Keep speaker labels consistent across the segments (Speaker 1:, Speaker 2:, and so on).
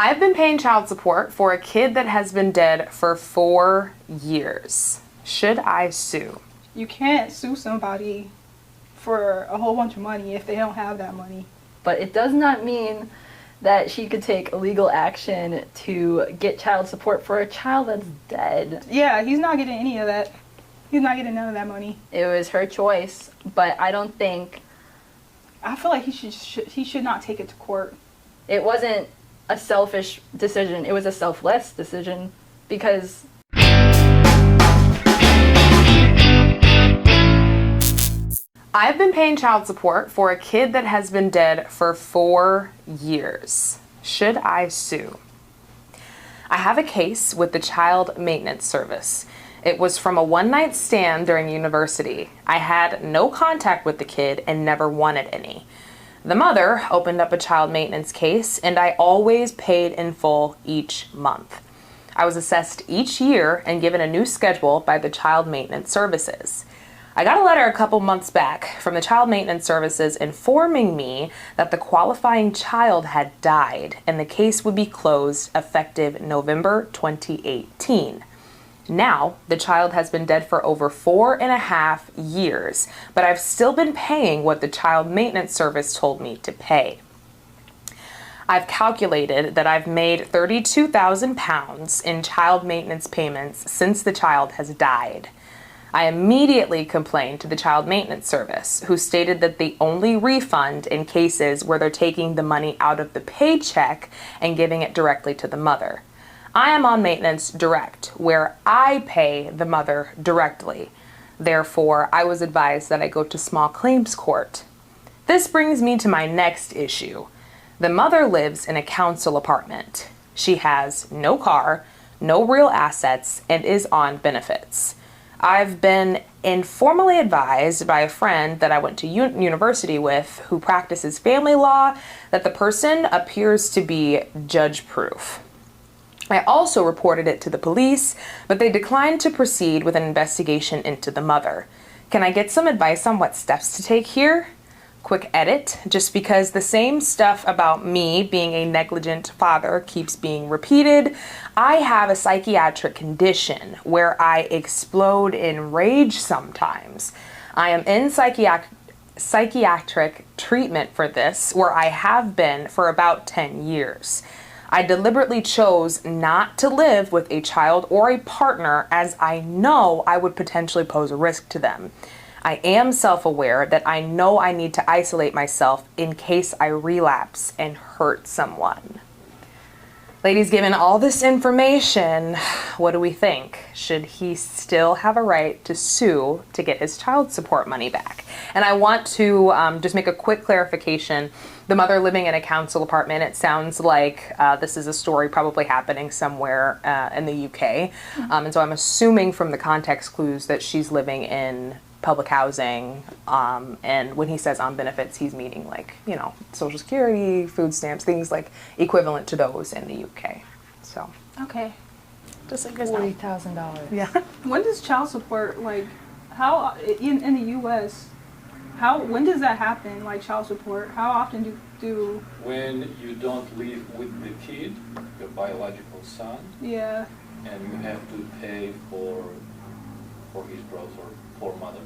Speaker 1: I've been paying child support for a kid that has been dead for 4 years. Should I sue?
Speaker 2: You can't sue somebody for a whole bunch of money if they don't have that money.
Speaker 3: But it does not mean that she could take legal action to get child support for a child that's dead.
Speaker 2: Yeah, he's not getting any of that. He's not getting none of that money.
Speaker 3: It was her choice, but I don't think...
Speaker 2: I feel like he should not take it to court.
Speaker 3: It wasn't a selfish decision. It was a selfless decision because...
Speaker 1: I've been paying child support for a kid that has been dead for 4 years. Should I sue? I have a case with the Child Maintenance Service. It was from a one-night stand during university. I had no contact with the kid and never wanted any. The mother opened up a child maintenance case, and I always paid in full each month. I was assessed each year and given a new schedule by the Child Maintenance Services. I got a letter a couple months back from the Child Maintenance Services informing me that the qualifying child had died and the case would be closed effective November 2018. Now, the child has been dead for over 4.5 years, but I've still been paying what the Child Maintenance Service told me to pay. I've calculated that I've made £32,000 in child maintenance payments since the child has died. I immediately complained to the Child Maintenance Service, who stated that they only refund in cases where they're taking the money out of the paycheck and giving it directly to the mother. I am on Maintenance Direct, where I pay the mother directly. Therefore, I was advised that I go to small claims court. This brings me to my next issue. The mother lives in a council apartment. She has no car, no real assets, and is on benefits. I've been informally advised by a friend that I went to university with who practices family law that the person appears to be judge-proof. I also reported it to the police, but they declined to proceed with an investigation into the mother. Can I get some advice on what steps to take here? Quick edit, just because the same stuff about me being a negligent father keeps being repeated, I have a psychiatric condition where I explode in rage sometimes. I am in psychiatric treatment for this, where I have been for about 10 years. I deliberately chose not to live with a child or a partner as I know I would potentially pose a risk to them. I am self-aware that I know I need to isolate myself in case I relapse and hurt someone. Ladies, given all this information, what do we think? Should he still have a right to sue to get his child support money back? And I want to just make a quick clarification. The mother living in a council apartment, it sounds like this is a story probably happening somewhere in the UK. And so I'm assuming from the context clues that she's living in public housing, and when he says on benefits, he's meaning like, you know, Social Security, food stamps, things like equivalent to those in the UK. So,
Speaker 2: Okay.
Speaker 1: just like this now.
Speaker 3: $40,000.
Speaker 1: Yeah.
Speaker 2: When does child support, like, how, in the U.S., when does that happen, like child support? How often do
Speaker 4: When you don't live with the kid, your biological son,
Speaker 2: yeah.
Speaker 4: and you have to pay for his brother, poor mother,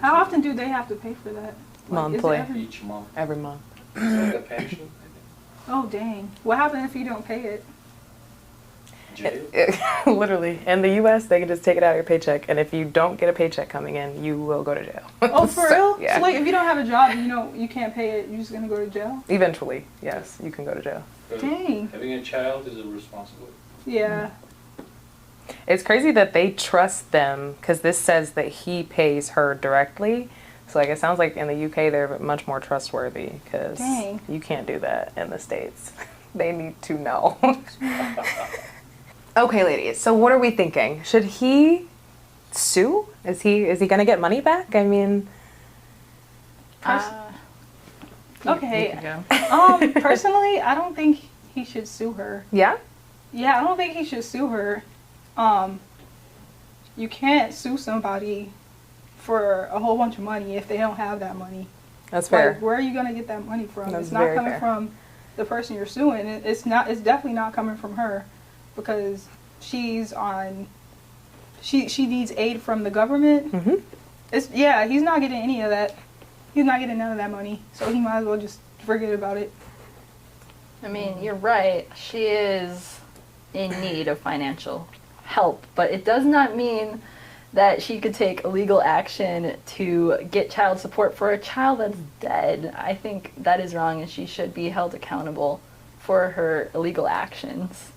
Speaker 2: How often do they have to pay for that? Like, is it
Speaker 1: Monthly.
Speaker 4: each month.
Speaker 1: Every month.
Speaker 4: It's like a pension, I think.
Speaker 2: Oh, dang. What happens if you don't pay it?
Speaker 4: Jail.
Speaker 1: Literally. In the US, they can just take it out of your paycheck, and if you don't get a paycheck coming in, you will go to jail.
Speaker 2: Oh, for
Speaker 1: So,
Speaker 2: real?
Speaker 1: yeah.
Speaker 2: So, like, if you don't have a job, you can't pay it, you're just gonna go to jail?
Speaker 1: Eventually, yes, you can go to jail.
Speaker 2: Dang.
Speaker 4: Having a child is a responsibility.
Speaker 2: Yeah.
Speaker 1: It's crazy that they trust them, because this says that he pays her directly. So, like, it sounds like in the UK they're much more trustworthy, because
Speaker 2: Dang.
Speaker 1: you can't do that in the States. They need to know. Okay, ladies, so what are we thinking? Should he sue? Is he gonna get money back? I mean,
Speaker 2: Okay.
Speaker 3: You can go.
Speaker 2: Personally, I don't think he should sue her.
Speaker 1: yeah?
Speaker 2: Yeah, I don't think he should sue her. You can't sue somebody for a whole bunch of money if they don't have that money.
Speaker 1: That's fair.
Speaker 2: Like, where are you gonna get that money from?
Speaker 1: That's
Speaker 2: It's not
Speaker 1: very
Speaker 2: coming
Speaker 1: fair.
Speaker 2: from the person you're suing, it's definitely not coming from her, because she needs aid from the government.
Speaker 1: Mm-hmm.
Speaker 2: He's not getting any of that. He's not getting none of that money, so he might as well just forget about it.
Speaker 3: I mean, you're right. She is in need of financial help, but it does not mean that she could take illegal action to get child support for a child that's dead. I think that is wrong, and she should be held accountable for her illegal actions.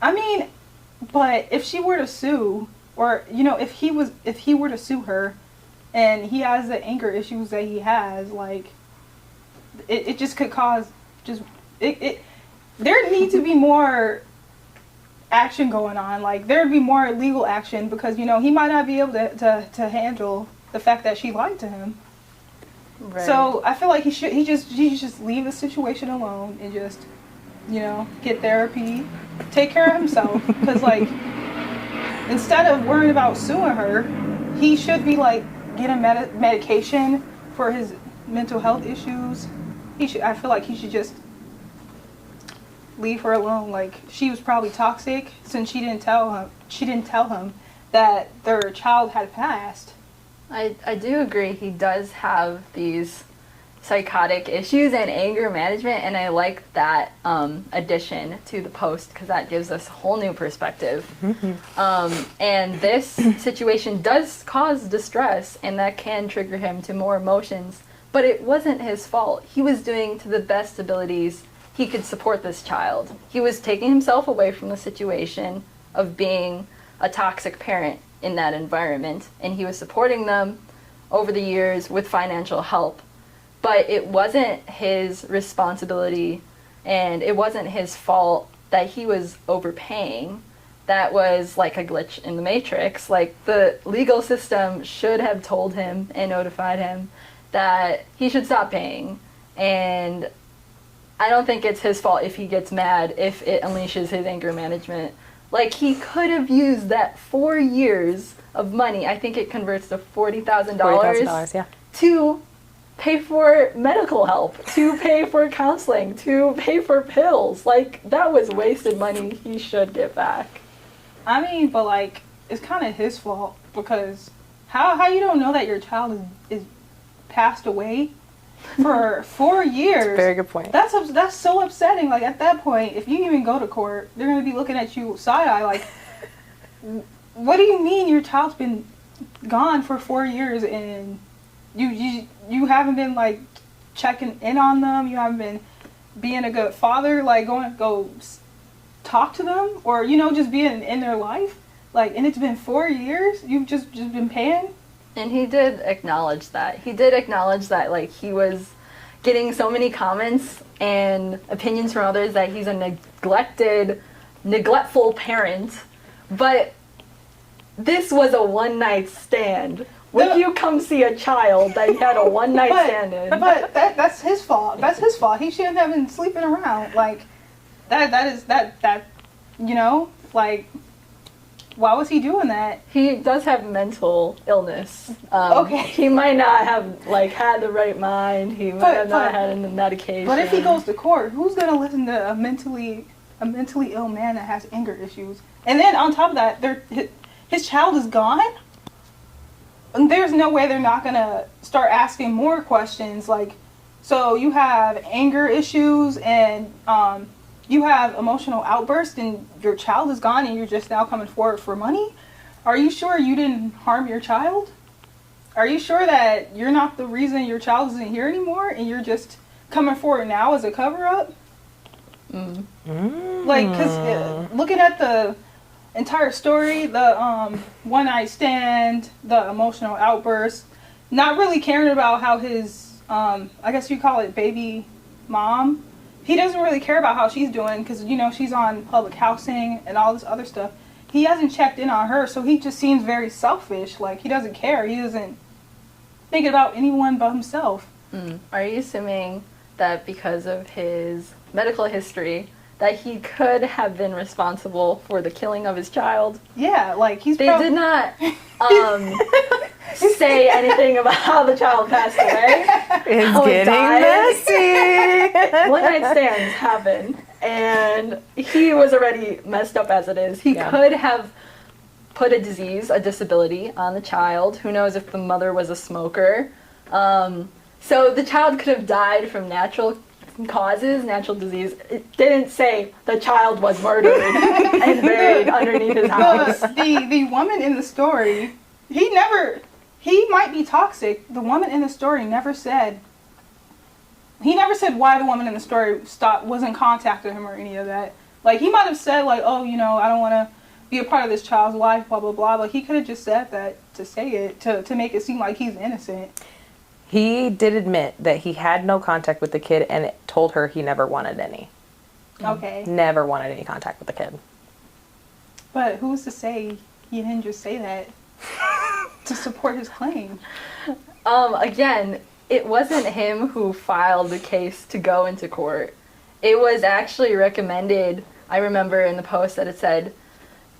Speaker 2: I mean, but if she were to sue, or if he were to sue her, and he has the anger issues that he has, like, it just could cause there needs to be more action going on. Like, there'd be more legal action, because he might not be able to handle the fact that she lied to him.
Speaker 3: Right.
Speaker 2: So I feel like he should just leave the situation alone and just get therapy, take care of himself, because like, instead of worrying about suing her, he should be like getting medication for his mental health issues. I feel like he should just leave her alone. Like, she was probably toxic, since she didn't tell him that their child had passed.
Speaker 3: I do agree he does have these psychotic issues and anger management, and I like that addition to the post, because that gives us a whole new perspective. And this situation does cause distress, and that can trigger him to more emotions, but it wasn't his fault. He was doing to the best abilities he could support this child. He was taking himself away from the situation of being a toxic parent in that environment, and he was supporting them over the years with financial help. But it wasn't his responsibility, and it wasn't his fault that he was overpaying. That was like a glitch in the matrix. Like, the legal system should have told him and notified him that he should stop paying. And I don't think it's his fault if he gets mad, if it unleashes his anger management. Like, he could have used that 4 years of money, I think it converts to $40,000,
Speaker 1: yeah,
Speaker 3: to pay for medical help, to pay for counseling, to pay for pills. Like, that was wasted money he should get back.
Speaker 2: I mean, but like, it's kind of his fault, because how you don't know that your child is passed away for 4 years?
Speaker 1: Very good point.
Speaker 2: That's so upsetting. Like, at that point, if you even go to court, they're gonna be looking at you side-eye like, what do you mean your child's been gone for 4 years and you haven't been like checking in on them, you haven't been being a good father, like go talk to them, or just being in their life, like, and it's been 4 years you've just been paying.
Speaker 3: And he did acknowledge that. He did acknowledge that, like, he was getting so many comments and opinions from others that he's a neglectful parent. But this was a one-night stand. Would you come see a child that you had a one-night stand in?
Speaker 2: But that's his fault. That's his fault. He shouldn't have been sleeping around. Like, like, why was he doing that?
Speaker 3: He does have mental illness.
Speaker 2: Okay.
Speaker 3: He might not have, like, had the right mind. He might have not had the medication.
Speaker 2: But if he goes to court, who's going to listen to a mentally ill man that has anger issues? And then on top of that, his child is gone? And there's no way they're not going to start asking more questions. Like, so you have anger issues and you have emotional outbursts and your child is gone and you're just now coming forward for money? Are you sure you didn't harm your child? Are you sure that you're not the reason your child isn't here anymore and you're just coming forward now as a cover-up? Like, because looking at the entire story, the one-night stand, the emotional outburst, not really caring about how his, I guess you call it baby mom, he doesn't really care about how she's doing because, she's on public housing and all this other stuff. He hasn't checked in on her, so he just seems very selfish. Like, he doesn't care. He doesn't think about anyone but himself.
Speaker 3: Are you assuming that because of his medical history that he could have been responsible for the killing of his child?
Speaker 2: Yeah, like,
Speaker 3: They did not say anything about how the child passed away.
Speaker 1: It's
Speaker 3: How it
Speaker 1: getting messy.
Speaker 3: One night stands happen, and he was already messed up as it is. He could have put a disease, a disability on the child. Who knows if the mother was a smoker. So the child could have died from natural causes, natural disease. It didn't say the child was murdered and buried underneath his house.
Speaker 2: The woman in the story, he might be toxic. The woman in the story never said why the woman in the story wasn't contacting him or any of that. Like, he might have said, like, oh, you know, I don't want to be a part of this child's life, blah, blah, blah. But he could have just said that to say it, to make it seem like he's innocent.
Speaker 1: He did admit that he had no contact with the kid and told her he never wanted any.
Speaker 2: Okay.
Speaker 1: Never wanted any contact with the kid.
Speaker 2: But who's to say he didn't just say that to support his claim?
Speaker 3: Again, it wasn't him who filed the case to go into court. It was actually recommended, I remember in the post that it said,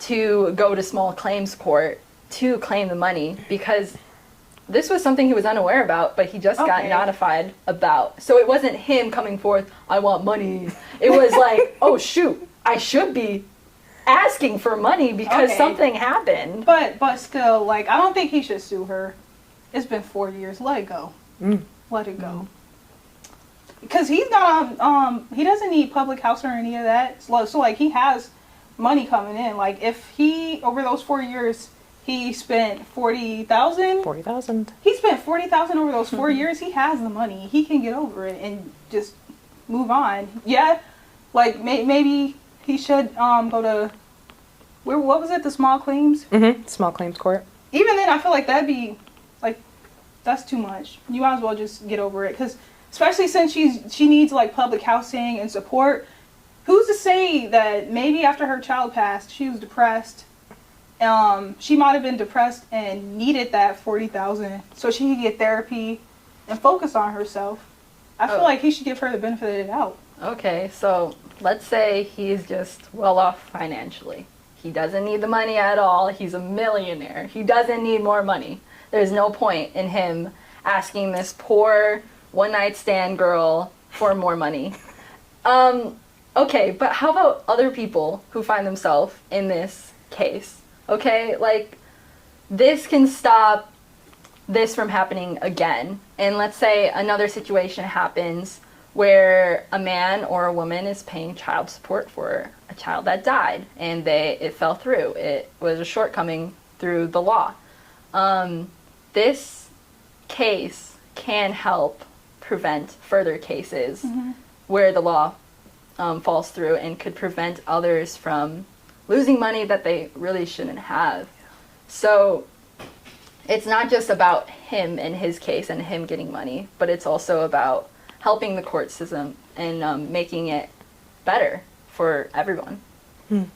Speaker 3: to go to small claims court to claim the money, because this was something he was unaware about, but he just got notified about. So it wasn't him coming forth, I want money. It was like, oh shoot, I should be asking for money because something happened.
Speaker 2: But still, like, I don't think he should sue her. It's been 4 years. Let it go. Let it go. Because he's not he doesn't need public house or any of that. So like, he has money coming in. Like, if he, over those 4 years, he spent $40,000. He spent $40,000 over those 4 years. He has the money. He can get over it and just move on. Yeah, like, maybe he should go to what was it? The small claims.
Speaker 1: Small claims court.
Speaker 2: Even then, I feel like that'd be like, that's too much. You might as well just get over it, because especially since she needs like public housing and support. Who's to say that maybe after her child passed, she was depressed. She might have been depressed and needed that $40,000 so she could get therapy and focus on herself. I feel like he should give her the benefit of the doubt.
Speaker 3: Okay, so let's say he's just well off financially. He doesn't need the money at all. He's a millionaire. He doesn't need more money. There's no point in him asking this poor one-night stand girl for more money. Okay, but how about other people who find themselves in this case? Okay, like, this can stop this from happening again. And let's say another situation happens where a man or a woman is paying child support for a child that died, and it fell through. It was a shortcoming through the law. This case can help prevent further cases where the law falls through, and could prevent others from losing money that they really shouldn't have. So it's not just about him and his case and him getting money, but it's also about helping the court system and making it better for everyone.
Speaker 1: Can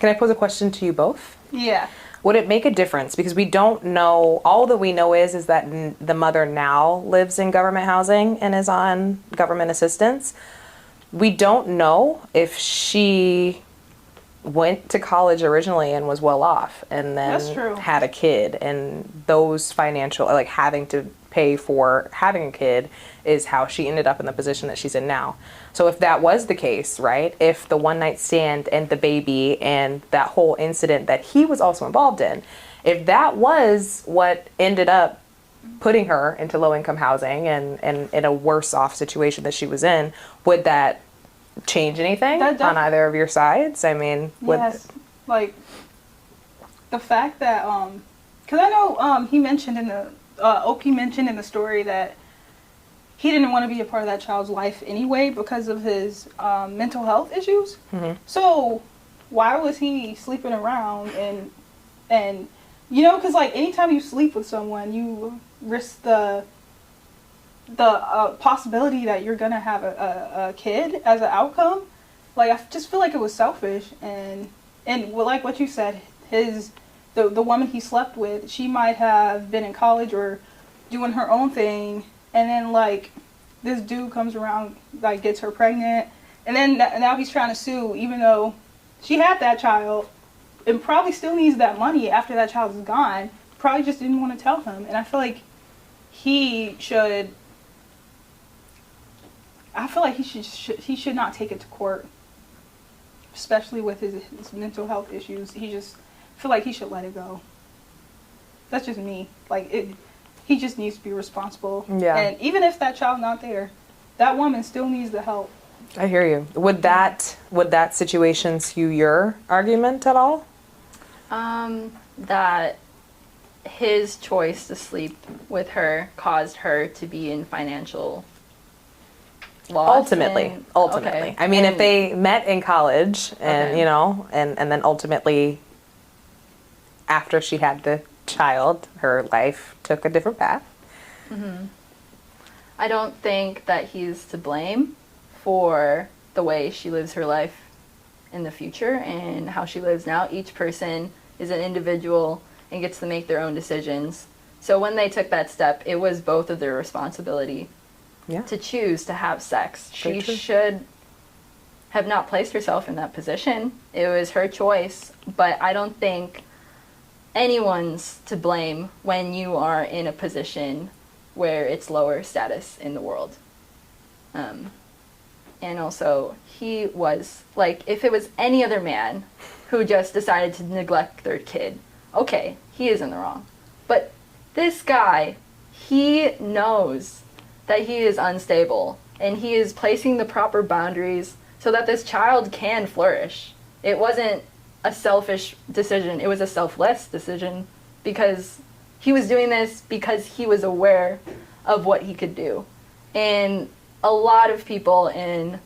Speaker 1: I pose a question to you both?
Speaker 2: Yeah.
Speaker 1: Would it make a difference? Because we don't know, all that we know is that the mother now lives in government housing and is on government assistance. We don't know if she went to college originally and was well off and then had a kid, and those financial, like, having to pay for having a kid is how she ended up in the position that she's in now. So if that was the case, right, if the one night stand and the baby and that whole incident that he was also involved in, if that was what ended up putting her into low income housing and in a worse off situation that she was in, would that change anything on either of your sides? I mean,
Speaker 2: yes, like the fact that because I know he mentioned in the OP mentioned in the story that he didn't want to be a part of that child's life anyway because of his mental health issues. So why was he sleeping around and you know, because like anytime you sleep with someone, you risk the possibility that you're gonna have a kid as an outcome. Like, I just feel like it was selfish, and like what you said, the woman he slept with, she might have been in college or doing her own thing, and then like this dude comes around, like, gets her pregnant, and then now he's trying to sue, even though she had that child and probably still needs that money after that child is gone. probably just didn't want to tell him. And I feel like he should not take it to court, especially with his mental health issues. He just feel like he should let it go. That's just me. Like, he just needs to be responsible.
Speaker 1: Yeah.
Speaker 2: And even if that child's not there, that woman still needs the help.
Speaker 1: I hear you. Would that situation skew your argument at all?
Speaker 3: That his choice to sleep with her caused her to be in financial loss.
Speaker 1: Ultimately.
Speaker 3: Okay.
Speaker 1: I mean, if they met in college and,
Speaker 3: Okay.
Speaker 1: you know, and then ultimately after she had the child, her life took a different path.
Speaker 3: Mm-hmm. I don't think that he's to blame for the way she lives her life in the future and how she lives now. Each person is an individual and gets to make their own decisions. So when they took that step, it was both of their responsibility to choose to have sex. She should have not placed herself in that position. It was her choice, but I don't think anyone's to blame when you are in a position where it's lower status in the world. And also, he was, like, if it was any other man who just decided to neglect their kid, okay, he is in the wrong. But this guy, he knows that he is unstable, and he is placing the proper boundaries so that this child can flourish. It wasn't a selfish decision, it was a selfless decision, because he was doing this because he was aware of what he could do. And a lot of people in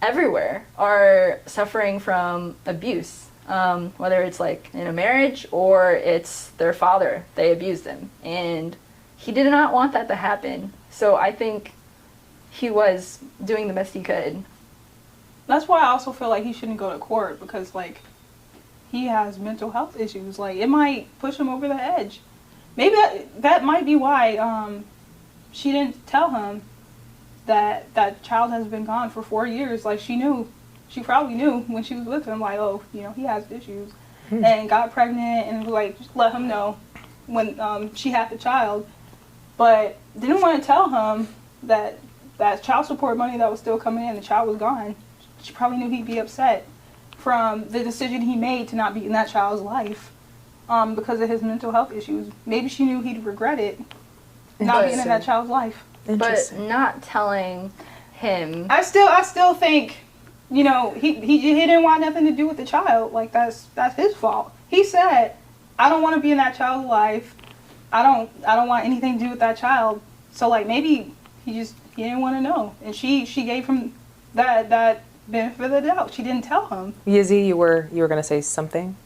Speaker 3: everywhere are suffering from abuse, whether it's like in a marriage or it's their father, they abused him, and he did not want that to happen. So I think he was doing the best he could.
Speaker 2: That's why I also feel like he shouldn't go to court, because, like, he has mental health issues. Like, it might push him over the edge. Maybe that might be why she didn't tell him that that child has been gone for 4 years. Like, she probably knew when she was with him, like, oh, you know, he has issues, and got pregnant, and like, just let him know when she had the child, but didn't want to tell him that child support money that was still coming in, the child was gone. She probably knew he'd be upset from the decision he made to not be in that child's life, because of his mental health issues. Maybe she knew he'd regret it, not being in that child's life.
Speaker 3: But not telling him.
Speaker 2: I still think, you know, he didn't want nothing to do with the child. Like, that's his fault. He said, I don't want to be in that child's life. I don't want anything to do with that child. So, like, maybe he didn't want to know, and she gave him that benefit of the doubt. She didn't tell him.
Speaker 1: Yizzy, you were gonna say something,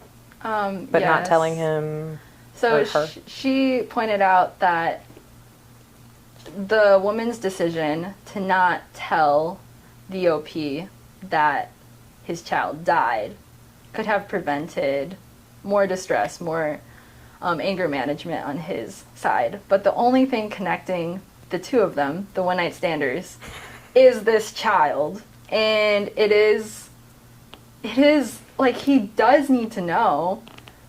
Speaker 1: but
Speaker 3: yes.
Speaker 1: not telling him.
Speaker 3: So
Speaker 1: or her.
Speaker 3: she pointed out that the woman's decision to not tell the OP that his child died could have prevented more distress, more anger management on his side. But the only thing connecting the two of them, the one-night standers, is this child. And it is like, he does need to know,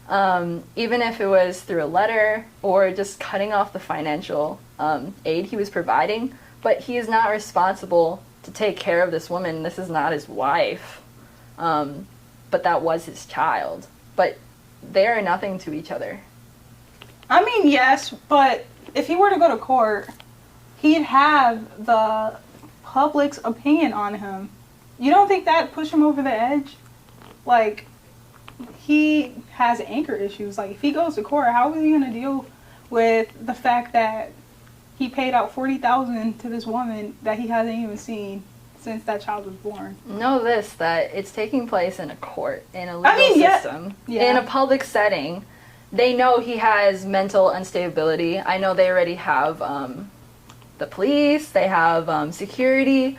Speaker 3: even if it was through a letter or just cutting off the financial aid he was providing. But he is not responsible to take care of this woman. This is not his wife, but that was his child. But they are nothing to each other.
Speaker 2: I mean, yes, but if he were to go to court, he'd have the public's opinion on him. You don't think that pushed him over the edge? Like, he has anger issues. Like, if he goes to court, how is he going to deal with the fact that he paid out $40,000 to this woman that he hasn't even seen since that child was born?
Speaker 3: Know this, that it's taking place in a court, in a legal system, in a public setting. They know he has mental instability. I know they already have the police, they have security.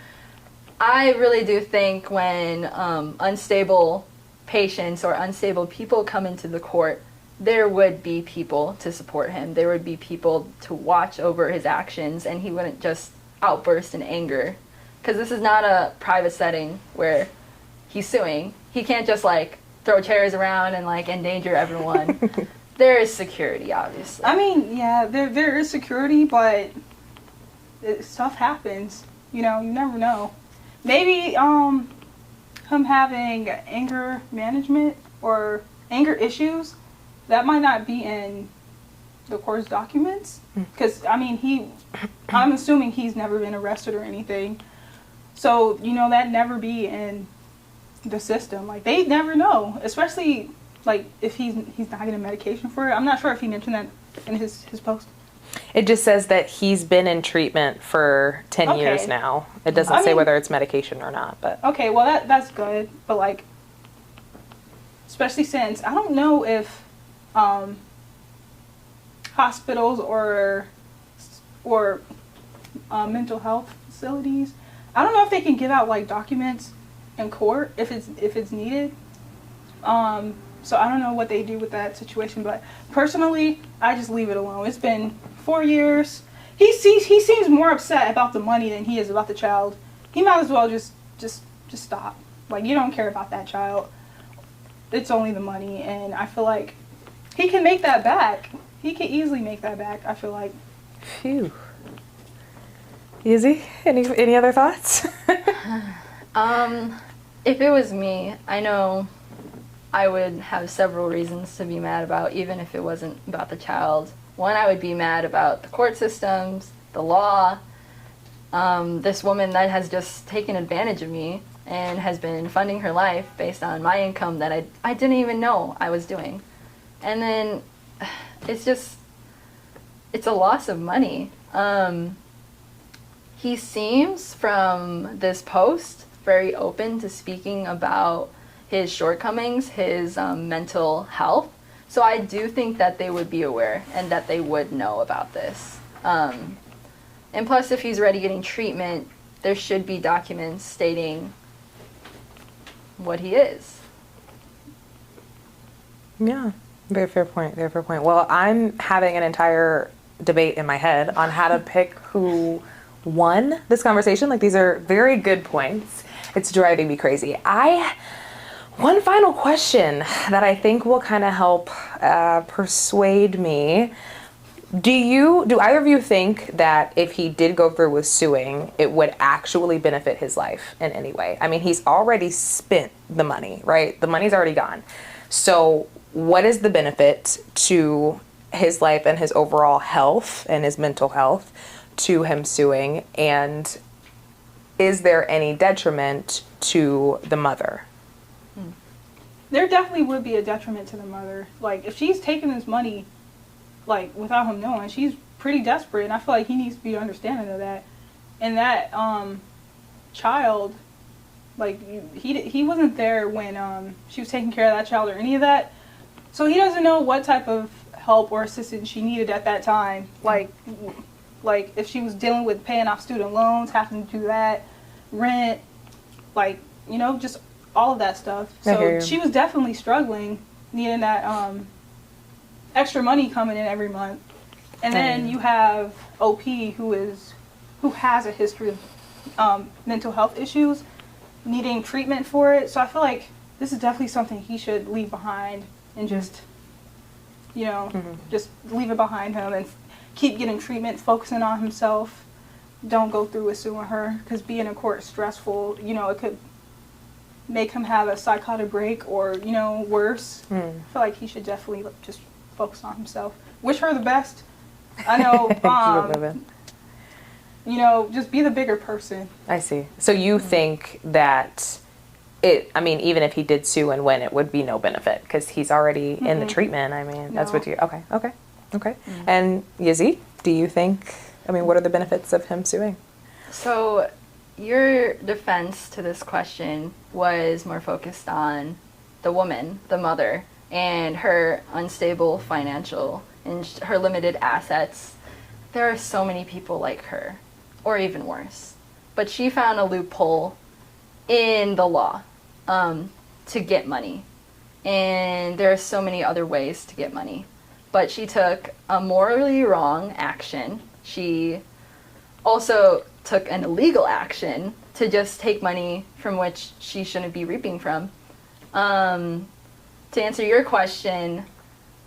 Speaker 3: I really do think when unstable patients or unstable people come into the court, there would be people to support him. There would be people to watch over his actions, and he wouldn't just outburst in anger. Because this is not a private setting where he's suing. He can't just, like, throw chairs around and, like, endanger everyone. there is security, obviously.
Speaker 2: I mean, yeah, there is security, but stuff happens. You know, you never know. Maybe him having anger management or anger issues, that might not be in the court's documents. Because, I mean, I'm assuming he's never been arrested or anything. So, you know, that'd never be in the system. Like, they never know. Especially, like, if he's not getting medication for it. I'm not sure if he mentioned that in his post.
Speaker 1: It just says that he's been in treatment for 10 years now. It doesn't say whether it's medication or not, but...
Speaker 2: Okay, well, that's good. But, like, especially since, I don't know if hospitals or mental health facilities, I don't know if they can give out, like, documents in court if it's needed. So I don't know what they do with that situation, but personally, I just leave it alone. It's been 4 years. He seems more upset about the money than he is about the child. He might as well just stop. Like, you don't care about that child. It's only the money, and I feel like he can make that back. He can easily make that back, I feel like.
Speaker 1: Phew. Easy? Any other thoughts?
Speaker 3: If it was me, I know I would have several reasons to be mad about, even if it wasn't about the child. One, I would be mad about the court systems, the law, this woman that has just taken advantage of me and has been funding her life based on my income that I didn't even know I was doing. And then it's a loss of money. He seems, from this post, very open to speaking about his shortcomings, his mental health. So I do think that they would be aware and that they would know about this. And plus, if he's already getting treatment, there should be documents stating what he is.
Speaker 1: Yeah, very fair point. Well, I'm having an entire debate in my head on how to pick who won this conversation. Like, these are very good points. It's driving me crazy. One final question that I think will kind of help persuade me. Do either of you think that if he did go through with suing, it would actually benefit his life in any way? I mean, he's already spent the money, right? The money's already gone. So what is the benefit to his life and his overall health and his mental health to him suing? And is there any detriment to the mother?
Speaker 2: There definitely would be a detriment to the mother. Like, if she's taking this money, like, without him knowing, she's pretty desperate, and I feel like he needs to be understanding of that. And that child, like, he wasn't there when she was taking care of that child or any of that, so he doesn't know what type of help or assistance she needed at that time. Like if she was dealing with paying off student loans, having to do that, rent, like, you know, just all of that stuff. So she was definitely struggling, needing that extra money coming in every month. And then you have OP, who has a history of mental health issues, needing treatment for it. So I feel like this is definitely something he should leave behind and just, you know, just leave it behind him and keep getting treatment, focusing on himself. Don't go through with suing her, because being in court is stressful. You know, it could make him have a psychotic break or, you know, worse. I feel like he should definitely just focus on himself. Wish her the best. I know, you know, just be the bigger person.
Speaker 1: I see. So you think that even if he did sue and win, it would be no benefit because he's already in the treatment. I mean, that's what you, okay. And Yazzie, do you think, what are the benefits of him suing?
Speaker 3: So your defense to this question was more focused on the woman, the mother, and her unstable financial and her limited assets. There are so many people like her, or even worse. But she found a loophole in the law to get money. And there are so many other ways to get money. But she took a morally wrong action. She also took an illegal action to just take money from which she shouldn't be reaping from. To answer your question,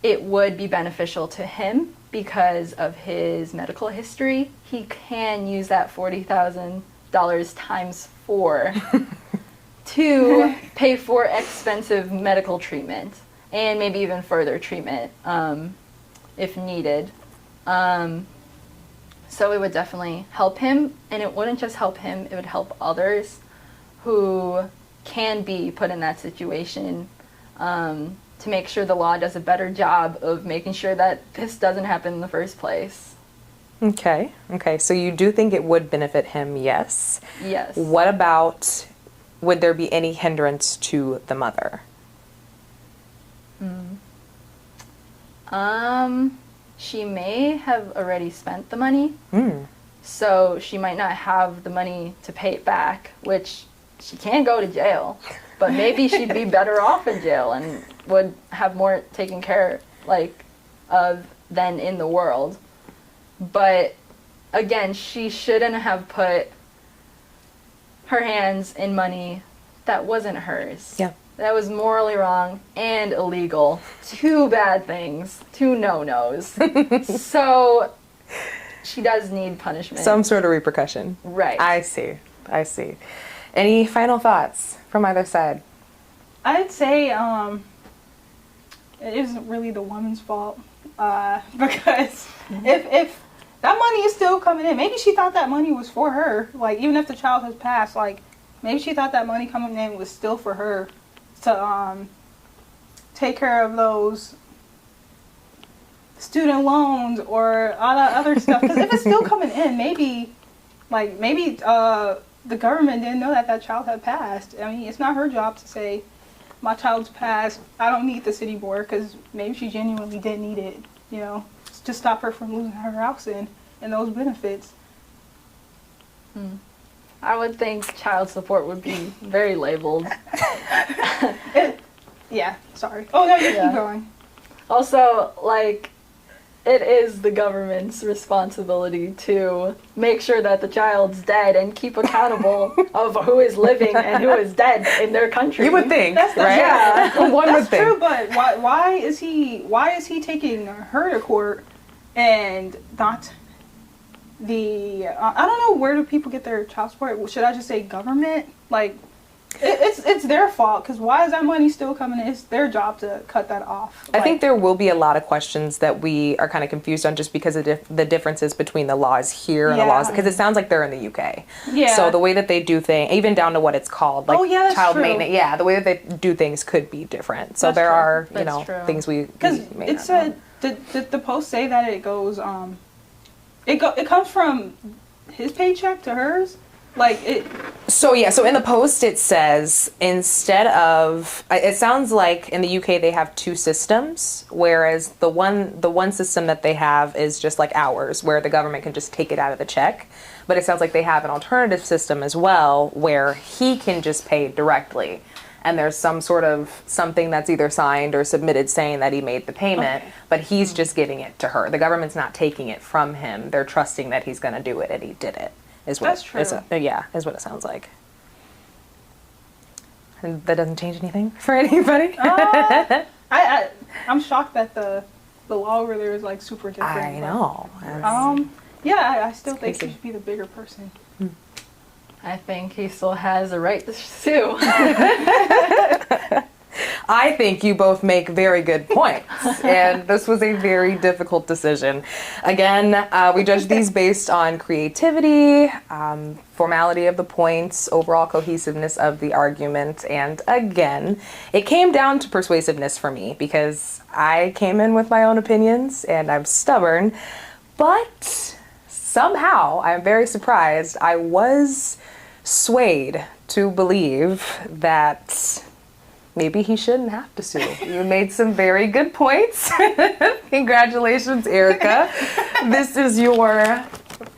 Speaker 3: it would be beneficial to him because of his medical history. He can use that $40,000 times 4 to pay for expensive medical treatment and maybe even further treatment if needed. So it would definitely help him, and it wouldn't just help him, it would help others who can be put in that situation, to make sure the law does a better job of making sure that this doesn't happen in the first place.
Speaker 1: Okay, so you do think it would benefit him, yes?
Speaker 3: Yes.
Speaker 1: What about, would there be any hindrance to the mother?
Speaker 3: She may have already spent the money,
Speaker 1: Mm.
Speaker 3: so she might not have the money to pay it back, which she can go to jail, but maybe she'd be better off in jail and would have more taken care of than in the world. But again, she shouldn't have put her hands in money that wasn't hers.
Speaker 1: Yeah.
Speaker 3: That was morally wrong and illegal. 2 bad things, 2 no-nos. So she does need punishment.
Speaker 1: Some sort of repercussion.
Speaker 3: Right.
Speaker 1: I see. Any final thoughts from either side?
Speaker 2: I'd say it isn't really the woman's fault, because if that money is still coming in, maybe she thought that money was for her. Like, even if the child has passed, like, maybe she thought that money coming in was still for her to take care of those student loans or all that other stuff. Because if it's still coming in, maybe the government didn't know that child had passed. I mean, it's not her job to say, my child's passed, I don't need the city board, because maybe she genuinely did need it, to stop her from losing her house and those benefits.
Speaker 3: I would think child support would be very labeled.
Speaker 2: Yeah, sorry. Oh, no, you
Speaker 3: Yeah.
Speaker 2: keep going.
Speaker 3: Also, it is the government's responsibility to make sure that the child's dead and keep accountable of who is living and who is dead in their country.
Speaker 1: You would think,
Speaker 2: That's
Speaker 1: right?
Speaker 3: Yeah.
Speaker 1: One
Speaker 2: That's
Speaker 1: would think.
Speaker 2: true, but why is he taking her to court and not the I don't know, where do people get their child support? Should I just say government? It's their fault, because why is that money still coming in? It's their job to cut that off.
Speaker 1: I think there will be a lot of questions that we are kind of confused on just because of the differences between the laws here and the laws, because it sounds like they're in the UK.
Speaker 2: Yeah.
Speaker 1: So the way that they do things, even down to what it's called, like
Speaker 2: that's
Speaker 1: child
Speaker 2: true.
Speaker 1: maintenance, the way that they do things could be different. So
Speaker 2: That's
Speaker 1: there
Speaker 2: true.
Speaker 1: are,
Speaker 3: That's true.
Speaker 1: things we
Speaker 2: Because
Speaker 1: may
Speaker 2: it
Speaker 1: not
Speaker 2: said, did the post say that it goes it comes from his paycheck to hers?
Speaker 1: So in the post it says, instead of, it sounds like in the UK they have 2 systems, whereas the one system that they have is just like ours, where the government can just take it out of the check. But it sounds like they have an alternative system as well, where he can just pay directly. And there's some sort of something that's either signed or submitted saying that he made the payment, but he's just giving it to her. The government's not taking it from him. They're trusting that he's going to do it, and he did it.
Speaker 2: That's true.
Speaker 1: Is what it sounds like. And that doesn't change anything for anybody.
Speaker 2: I'm shocked that the law over there is super different.
Speaker 1: I know.
Speaker 2: I still think he
Speaker 1: crazy.
Speaker 2: should be the bigger person.
Speaker 3: I think he still has a right to sue.
Speaker 1: I think you both make very good points, and this was a very difficult decision. Again, we judge these based on creativity, formality of the points, overall cohesiveness of the argument, and again, it came down to persuasiveness for me, because I came in with my own opinions, and I'm stubborn, but somehow, I'm very surprised, I was swayed to believe that maybe he shouldn't have to sue. You made some very good points. Congratulations, Erica. This is your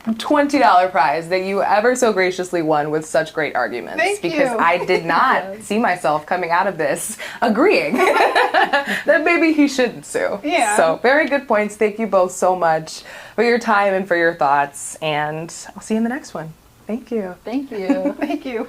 Speaker 1: $20 prize that you ever so graciously won with such great arguments.
Speaker 2: Thank you.
Speaker 1: Because I did not see myself coming out of this agreeing that maybe he shouldn't sue.
Speaker 2: Yeah.
Speaker 1: So very good points. Thank you both so much for your time and for your thoughts. And I'll see you in the next one. Thank you.
Speaker 3: Thank you.
Speaker 2: Thank you.